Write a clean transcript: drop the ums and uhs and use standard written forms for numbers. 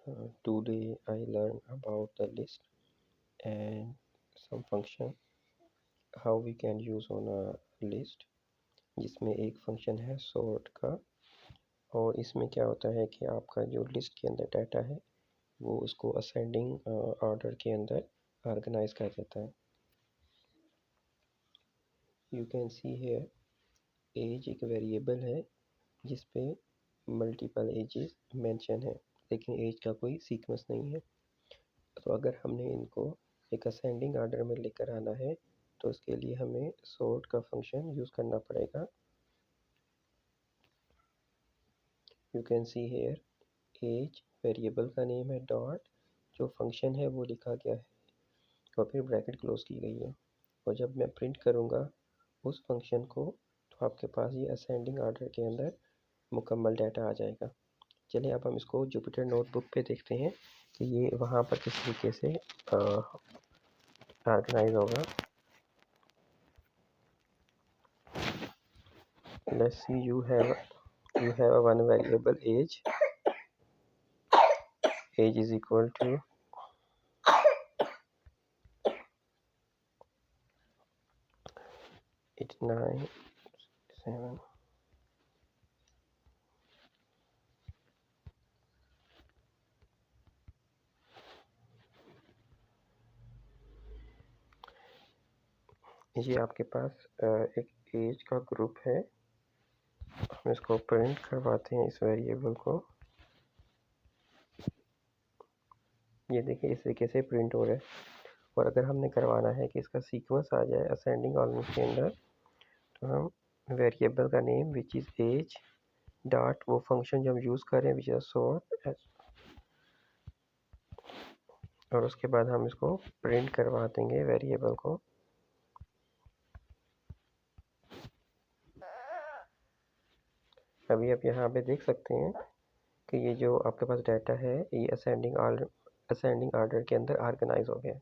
Today I learned about the list and some function how we can use on a list, जिसमें एक function है sort का। और इसमें क्या होता है कि आपका जो लिस्ट के अंदर डाटा है वो उसको असेंडिंग ऑर्डर के अंदर ऑर्गेनाइज कर देता है। You can see here age एक वेरिएबल है जिस पे मल्टीपल एजेस मेंशन है, लेकिन एज का कोई सीक्वेंस नहीं है। तो अगर हमने इनको एक असेंडिंग ऑर्डर में लेकर आना है तो उसके लिए हमें सॉर्ट का फंक्शन यूज़ करना पड़ेगा। You can see here age variable का नेम है, डॉट जो फंक्शन है वो लिखा गया है और फिर ब्रैकेट क्लोज की गई है। और जब मैं प्रिंट करूँगा उस फंक्शन को तो आपके पास ये असेंडिंग ऑर्डर के अंदर मुकम्मल डाटा आ जाएगा। चलिए अब हम इसको जुपिटर नोटबुक पे देखते हैं कि ये वहाँ पर किस तरीके से ऑर्गेनाइज होगा। Let's see you have a one variable age is equal to 897। ये आपके पास एक एज का ग्रुप है। हम इसको प्रिंट करवाते हैं इस वेरिएबल को। ये देखिए इस तरीके से प्रिंट हो रहा है। और अगर हमने करवाना है कि इसका सीक्वेंस आ जाए असेंडिंग ऑर्डर के अंदर तो हम वेरिएबल का name which is age dot वो फंक्शन जो हम यूज़ करें विच इज़ सॉर्ट, और उसके बाद हम इसको प्रिंट करवा देंगे वेरिएबल को। अभी आप यहाँ पे देख सकते हैं कि ये जो आपके पास डाटा है ये असेंडिंग ऑर्डर के अंदर ऑर्गेनाइज हो गया है।